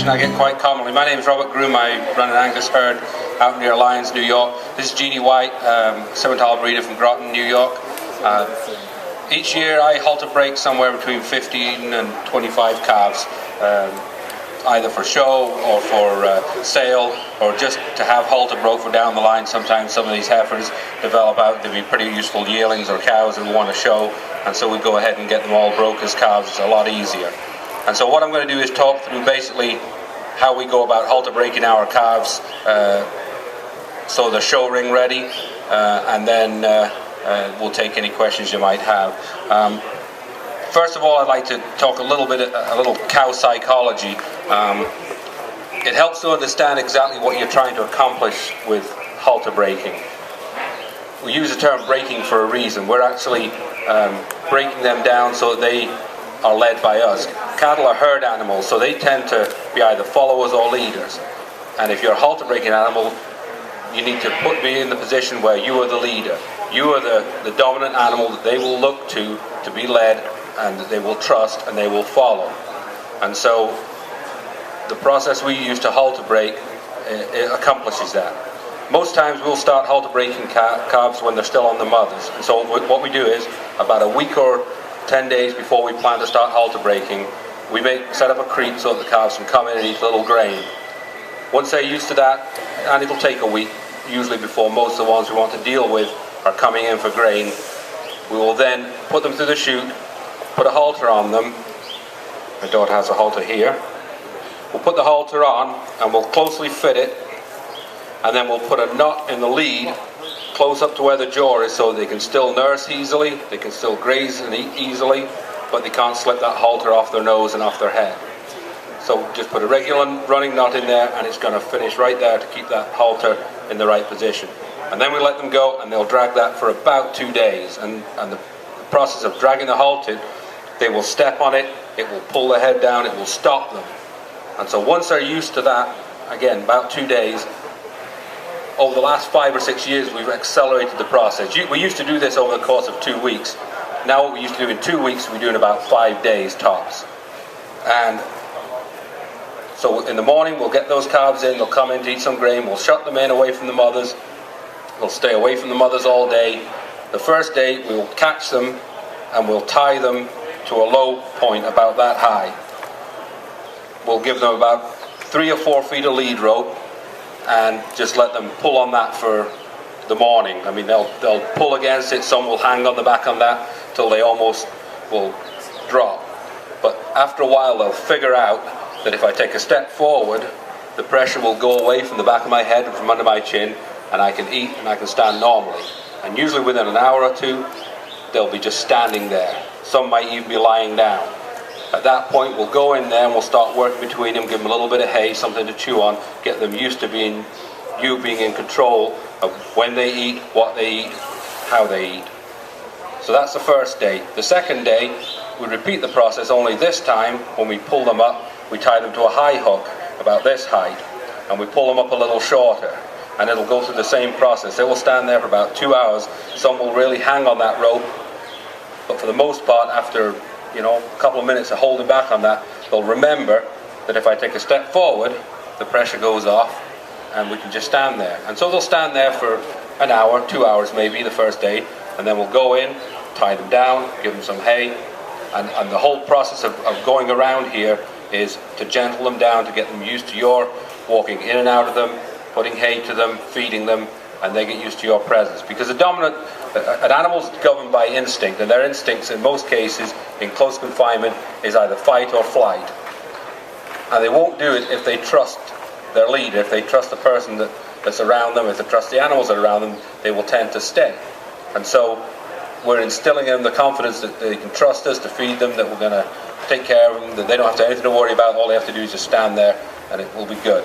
question I get quite commonly. My name is Robert Groom. I run an Angus herd out near Lyons, New York. This is Jeannie White, Simmental breeder from Groton, New York. Each year I halter-break somewhere between 15 and 25 calves, either for show or for sale, or just to have halter broke for down the line. Sometimes some of these heifers develop out to be pretty useful yearlings or cows that we want to show, and so we go ahead and get them all broke as calves. It's a lot easier. And so what I'm going to do is talk through basically how we go about halter breaking our calves so they're show ring ready, and then we'll take any questions you might have. First of all, I'd like to talk a little cow psychology. It helps to understand exactly what you're trying to accomplish with halter breaking. We use the term breaking for a reason. We're actually breaking them down so that they are led by us. Cattle are herd animals, so they tend to be either followers or leaders. And if you're a halter breaking animal, you need to be in the position where you are the leader. You are the dominant animal that they will look to be led, and that they will trust and they will follow. And so the process we use to halter break it accomplishes that. Most times we'll start halter breaking calves when they're still on the mothers. And so what we do is, about a week or 10 days before we plan to start halter breaking, we set up a creep so that the calves can come in and eat a little grain. Once they're used to that, and it'll take a week, usually before most of the ones we want to deal with are coming in for grain, we will then put them through the chute, put a halter on them. My daughter has a halter here. We'll put the halter on and we'll closely fit it, and then we'll put a knot in the lead close up to where the jaw is so they can still nurse easily, they can still graze and eat easily, but they can't slip that halter off their nose and off their head. So just put a regular running knot in there, and it's going to finish right there to keep that halter in the right position. And then we let them go, and they'll drag that for about 2 days. And the process of dragging the halter, they will step on it, it will pull their head down, it will stop them. And so once they're used to that, again, about 2 days, over the last 5 or 6 years, we've accelerated the process. We used to do this over the course of 2 weeks. Now what we used to do in 2 weeks, we do in about 5 days tops. And so in the morning, we'll get those calves in, they'll come in to eat some grain, we'll shut them in away from the mothers. They'll stay away from the mothers all day. The first day, we will catch them and we'll tie them to a low point about that high. We'll give them about 3 or 4 feet of lead rope and just let them pull on that for the morning. I mean, they'll pull against it, some will hang on the back on that till they almost will drop. But after a while, they'll figure out that if I take a step forward, the pressure will go away from the back of my head and from under my chin, and I can eat and I can stand normally. And usually within an hour or two, they'll be just standing there. Some might even be lying down. At that point, we'll go in there and we'll start working between them, give them a little bit of hay, something to chew on, get them used to being in control of when they eat, what they eat, how they eat. So that's the first day. The second day, we repeat the process, only this time, when we pull them up, we tie them to a high hook about this height, and we pull them up a little shorter. And it'll go through the same process. They will stand there for about 2 hours. Some will really hang on that rope, but for the most part, after a couple of minutes of holding back on that, they'll remember that if I take a step forward, the pressure goes off, and we can just stand there. And so they'll stand there for an hour, 2 hours maybe, the first day, and then we'll go in, tie them down, give them some hay, and the whole process of going around here is to gentle them down, to get them used to your walking in and out of them, putting hay to them, feeding them, and they get used to your presence. Because an animal's governed by instinct, and their instincts in most cases in close confinement is either fight or flight. And they won't do it if they trust their leader, if they trust the person that's around them, if they trust the animals that are around them, they will tend to stay. And so we're instilling in them the confidence that they can trust us to feed them, that we're going to take care of them, that they don't have to have anything to worry about. All they have to do is just stand there and it will be good.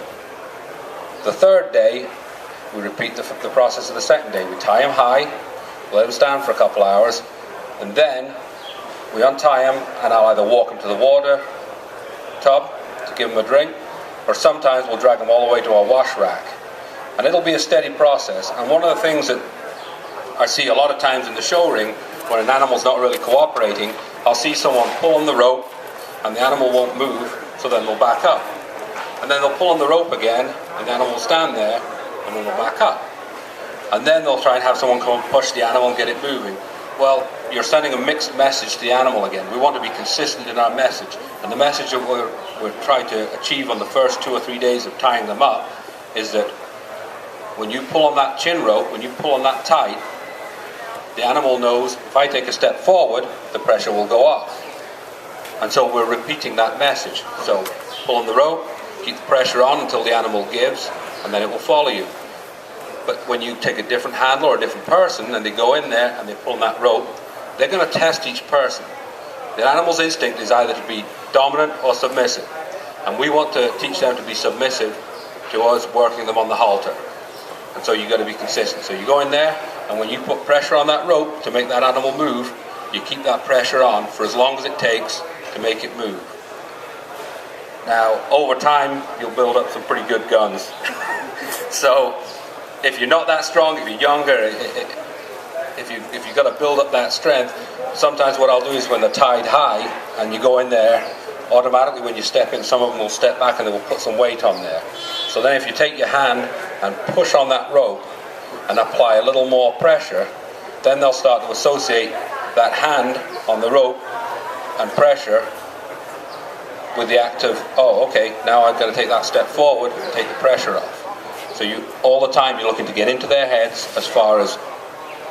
The third day, we repeat the process of the second day. We tie them high, let them stand for a couple hours, and then we untie them, and I'll either walk them to the water tub to give them a drink, or sometimes we'll drag them all the way to our wash rack. And it'll be a steady process. And one of the things that I see a lot of times in the show ring, when an animal's not really cooperating, I'll see someone pull on the rope and the animal won't move, so then they'll back up. and then they'll pull on the rope again, and the animal will stand there, and then they'll back up. And then they'll try and have someone come and push the animal and get it moving. Well, you're sending a mixed message to the animal again. We want to be consistent in our message. And the message that we're trying to achieve on the first 2 or 3 days of tying them up is that when you pull on that chin rope, when you pull on that tight, the animal knows if I take a step forward, the pressure will go off. And so we're repeating that message. So pull on the rope, keep the pressure on until the animal gives, and then it will follow you. But when you take a different handler or a different person and they go in there and they pull on that rope, they're going to test each person. The animal's instinct is either to be dominant or submissive. And we want to teach them to be submissive to us working them on the halter. And so you've got to be consistent. So you go in there, and when you put pressure on that rope to make that animal move, you keep that pressure on for as long as it takes to make it move. Now, over time, you'll build up some pretty good guns. So if you're not that strong, if you're younger, if you've got to build up that strength, sometimes what I'll do is when they're tied high and you go in there, automatically when you step in, some of them will step back and they will put some weight on there. So then if you take your hand and push on that rope and apply a little more pressure, then they'll start to associate that hand on the rope and pressure with the act of, oh, okay, now I've got to take that step forward and take the pressure off. So all the time you're looking to get into their heads as far as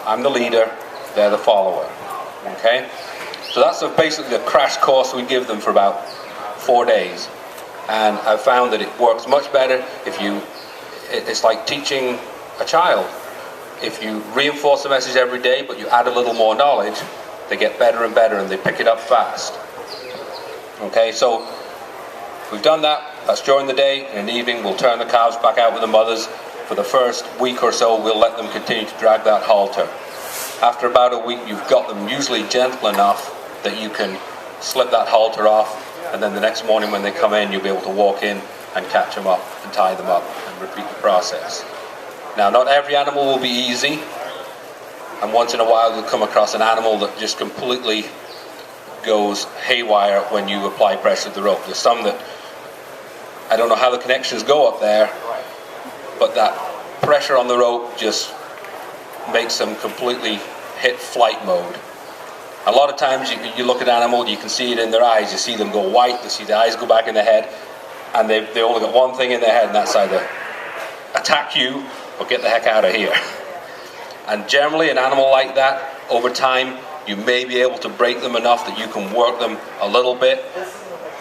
I'm the leader, they're the follower. Okay? So that's basically the crash course we give them for about 4 days. And I've found that it works much better it's like teaching a child. If you reinforce the message every day, but you add a little more knowledge, they get better and better and they pick it up fast. Okay, so we've done that. That's during the day. In the evening, we'll turn the calves back out with the mothers. For the first week or so, we'll let them continue to drag that halter. After about a week, you've got them usually gentle enough that you can slip that halter off, and then the next morning when they come in, you'll be able to walk in and catch them up and tie them up and repeat the process. Now, not every animal will be easy, and once in a while you'll come across an animal that just completely goes haywire when you apply pressure to the rope. There's some that I don't know how the connections go up there, but that pressure on the rope just makes them completely hit flight mode. A lot of times you look at an animal, you can see it in their eyes, you see them go white, you see the eyes go back in their head, and they only got one thing in their head, and that's either attack you or get the heck out of here. And generally an animal like that, over time, you may be able to break them enough that you can work them a little bit,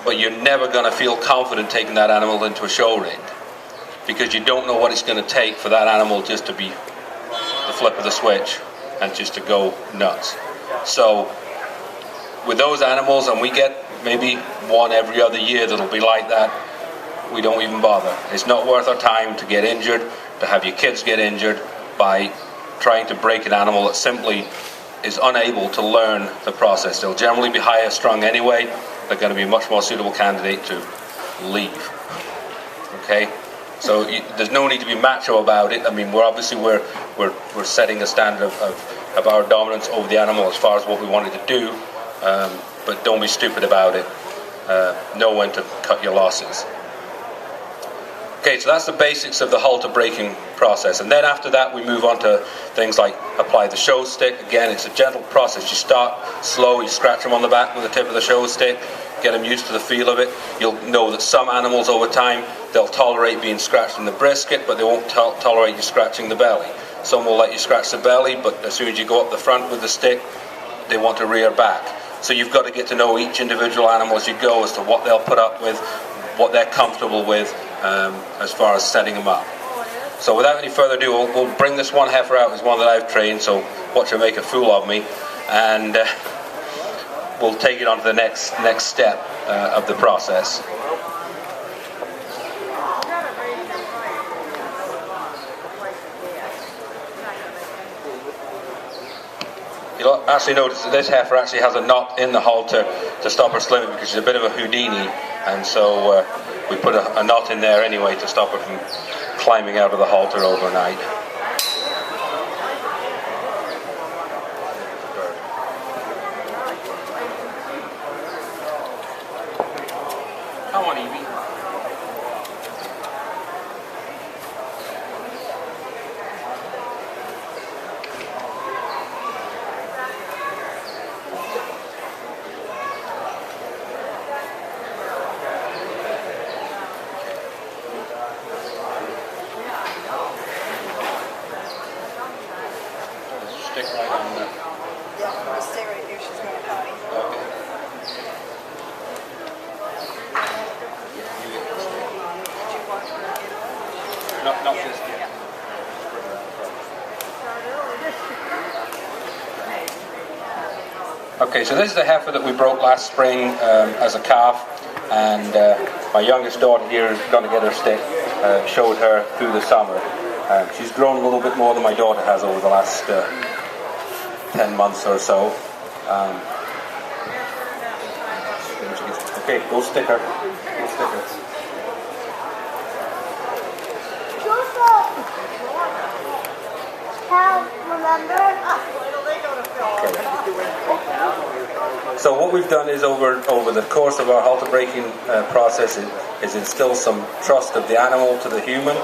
but you're never going to feel confident taking that animal into a show ring, because you don't know what it's going to take for that animal just to be the flip of the switch and just to go nuts. So with those animals, and we get maybe one every other year that'll be like that, we don't even bother. It's not worth our time to get injured, to have your kids get injured by trying to break an animal that simply is unable to learn the process. They'll generally be higher strung anyway. They're going to be a much more suitable candidate to leave. Okay, so there's no need to be macho about it. I mean, we're setting a standard of our dominance over the animal as far as what we wanted to do, but don't be stupid about it. Know when to cut your losses. Okay, so that's the basics of the halter-breaking process, and then after that we move on to things like apply the show stick. Again, it's a gentle process. You start slow, you scratch them on the back with the tip of the show stick, get them used to the feel of it. You'll know that some animals over time, they'll tolerate being scratched in the brisket, but they won't tolerate you scratching the belly. Some will let you scratch the belly, but as soon as you go up the front with the stick, they want to rear back. So you've got to get to know each individual animal as you go as to what they'll put up with, what they're comfortable with, as far as setting them up. So without any further ado, we'll bring this one heifer out. It's one that I've trained, so watch her make a fool of me, and we'll take it on to the next step of the process. You'll actually notice that this heifer actually has a knot in the halter to stop her slimming, because she's a bit of a Houdini, and so we put a knot in there anyway to stop her from climbing out of the halter overnight. Come on, Evie. stick right on there. Yeah, I'm going to stay right here. She's going to potty. Okay. Did you want her to get her? Not just yet. Okay, so this is the heifer that we broke last spring as a calf, and my youngest daughter here is going to get her stick. Showed her through the summer. She's grown a little bit more than my daughter has over the last 10 months or so. Okay, go stick her. Go stick her. So what we've done is over the course of our halter-breaking process is instill some trust of the animal to the human,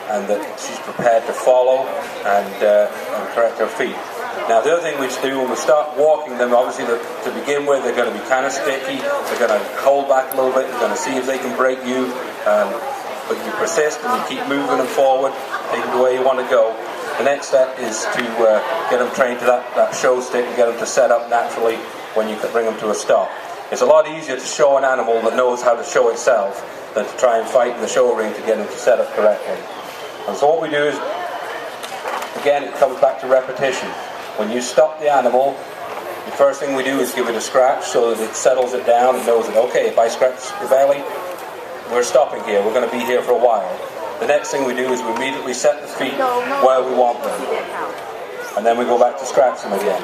and that she's prepared to follow and correct her feet. Now the other thing we do when we start walking them, obviously to begin with they're going to be kind of sticky, they're going to hold back a little bit, they're going to see if they can break you, but you persist and you keep moving them forward, taking the way you want to go. The next step is to get them trained to that show stick and get them to set up naturally when you bring them to a stop. It's a lot easier to show an animal that knows how to show itself than to try and fight in the show ring to get them to set up correctly. And so what we do is, again, it comes back to repetition. When you stop the animal, the first thing we do is give it a scratch so that it settles it down and knows that, okay, if I scratch your belly, we're stopping here, we're going to be here for a while. The next thing we do is we immediately set the feet where we want them. And then we go back to scratch them again.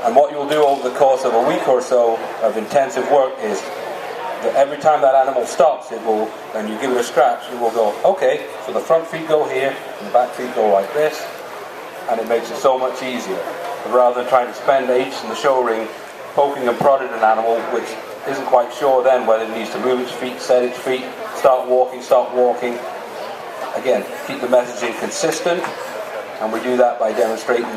And what you'll do over the course of a week or so of intensive work is that every time that animal stops, it will, and you give it a scratch, it will go, okay, so the front feet go here, and the back feet go like this, and it makes it so much easier. But rather than trying to spend ages in the show ring poking and prodding an animal, which isn't quite sure then whether it needs to move its feet, set its feet, start walking, stop walking. Again, keep the messaging consistent, and we do that by demonstrating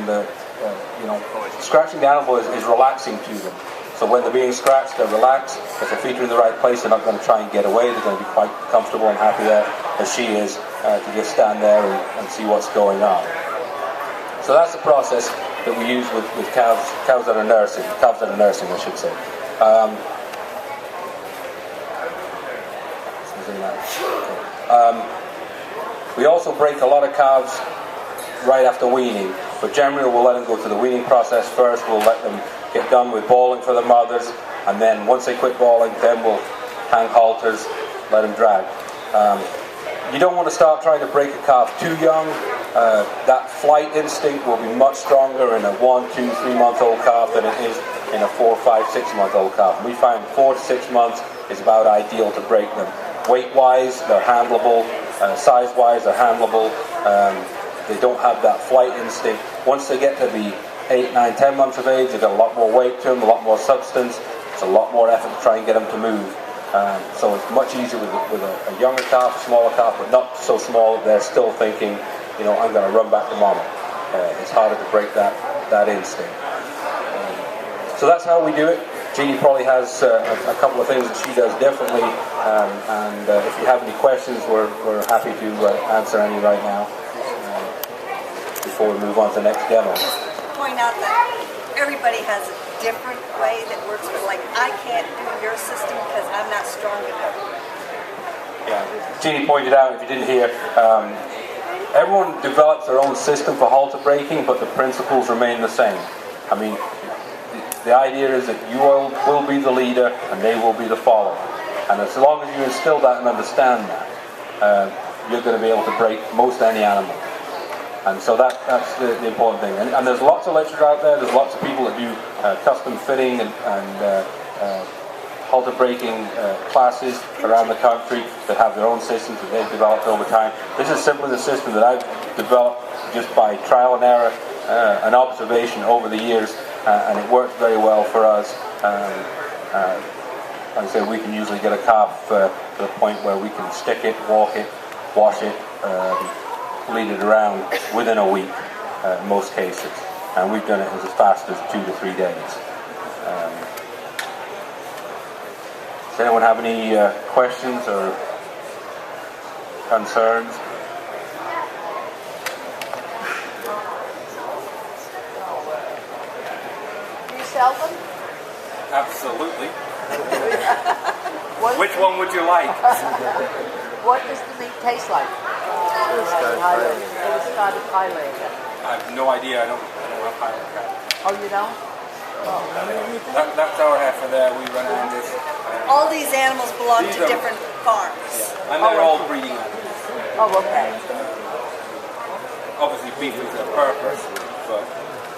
scratching the animal is relaxing to them. So when they're being scratched, they're relaxed. If their feet are in the right place, they're not going to try and get away. They're going to be quite comfortable and happy there, as she is, to just stand there and see what's going on. So that's the process that we use with calves that are nursing, I should say. We also break a lot of calves right after weaning, but generally we'll let them go through the weaning process first. We'll let them get done with bawling for the mothers, and then once they quit bawling, then we'll hang halters, let them drag. You don't want to start trying to break a calf too young. That flight instinct will be much stronger in a 1, 2, 3 month old calf than it is in a 4, 5, 6 month old calf. We find 4 to 6 months is about ideal to break them. Weight wise, they're handleable. Size wise, they're handleable. They don't have that flight instinct. Once they get to be 8, 9, 10 months of age, they've got a lot more weight to them, a lot more substance. It's a lot more effort to try and get them to move. So it's much easier with a younger calf, a smaller calf, but not so small that they're still thinking, I'm going to run back to mama. It's harder to break that instinct. So that's how we do it. Jeannie probably has a couple of things that she does differently, and if you have any questions, we're happy to answer any right now before we move on to the next demo. Just point out that everybody has a different way that works for, like, I can't do your system because I'm not strong enough. Yeah, Jeannie pointed out, if you didn't hear, everyone develops their own system for halter breaking, but the principles remain the same. I mean, the idea is that you will be the leader and they will be the follower. And as long as you instill that and understand that, you're going to be able to break most any animal. And so that's the important thing. And there's lots of literature out there. There's lots of people that do custom fitting and halter breaking classes around the country that have their own systems that they've developed over time. This is simply the system that I've developed just by trial and error and observation over the years, and it works very well for us. Like I say, we can usually get a calf to the point where we can stick it, walk it, wash it, lead it around within a week in most cases, and we've done it as fast as 2 to 3 days. Does anyone have any questions or concerns? sell them? Absolutely. What, Which one would you like? what does the meat taste like? It was Scottish Highlander. I have no idea. I don't have Highland cattle. Oh, you don't? That's our heifer there. We run Angus. All these animals belong These to are- different farms. And they're all breeding animals. Oh, okay. Obviously beef is their purpose, but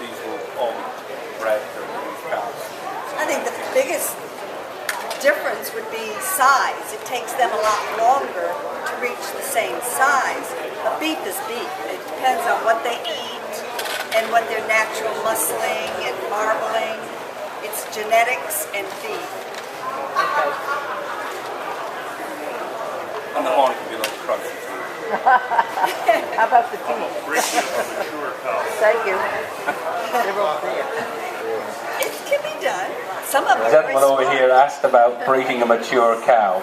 these will all be bred for these cows. I think the biggest difference would be size. It takes them a lot longer to reach the same size. But beef is beef. It depends on what they eat and what their natural muscling and marbling. It's genetics and feed. Okay. And the horn can be a little crunchy too. How about the teeth? Thank you. They're over there. It can be done. Some of them The are gentleman very over smart. here asked about breaking a mature cow.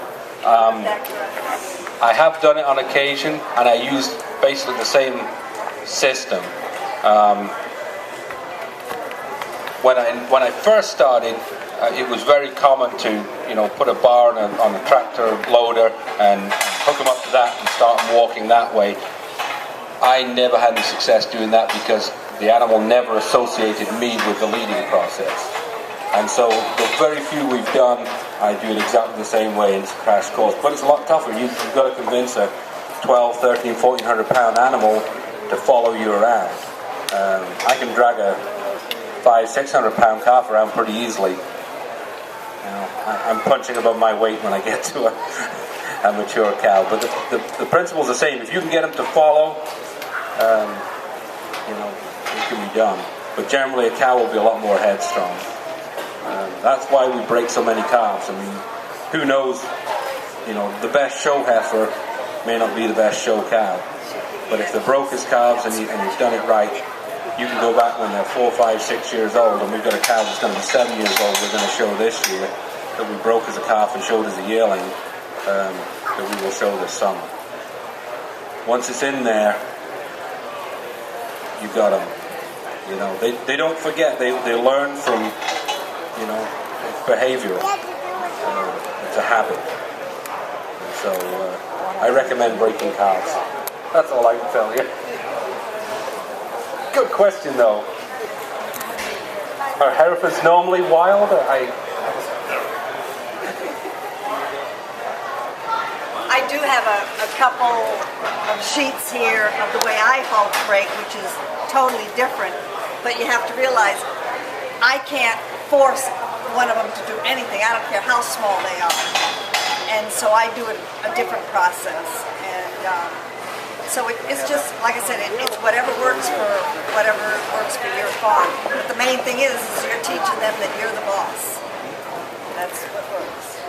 I have done it on occasion, and I use basically the same system. When I first started, it was very common to put a bar on a tractor loader and hook them up to that and start them walking that way. I never had any success doing that because the animal never associated me with the leading process. And so the very few we've done, I do it exactly the same way, and it's a crash course. But it's a lot tougher. You've got to convince a 12, 13, 1400 pound animal to follow you around. I can drag a 500, 600 pound calf around pretty easily. I'm punching above my weight when I get to a mature cow. But the principle's the same. If you can get them to follow, it can be done. But generally a cow will be a lot more headstrong. That's why we break so many calves. I mean, who knows, the best show heifer may not be the best show cow. But if they broke his calves and you've done it right, you can go back when they're 4, 5, 6 years old, and we've got a cow that's going to be 7 years old we're going to show this year, that we broke as a calf and showed as a yearling, that we will show this summer. Once it's in there, you've got them. They don't forget. They learn from, it's behavioral. It's a habit. So I recommend breaking calves. That's all I can tell you. Good question, though. Are herefords normally wild? I do have a couple of sheets here of the way I halter-break, which is totally different. But you have to realize I can't force one of them to do anything. I don't care how small they are. And so I do a different process. And so it's just, like I said, it's whatever works for your farm. But the main thing is you're teaching them that you're the boss. That's what works.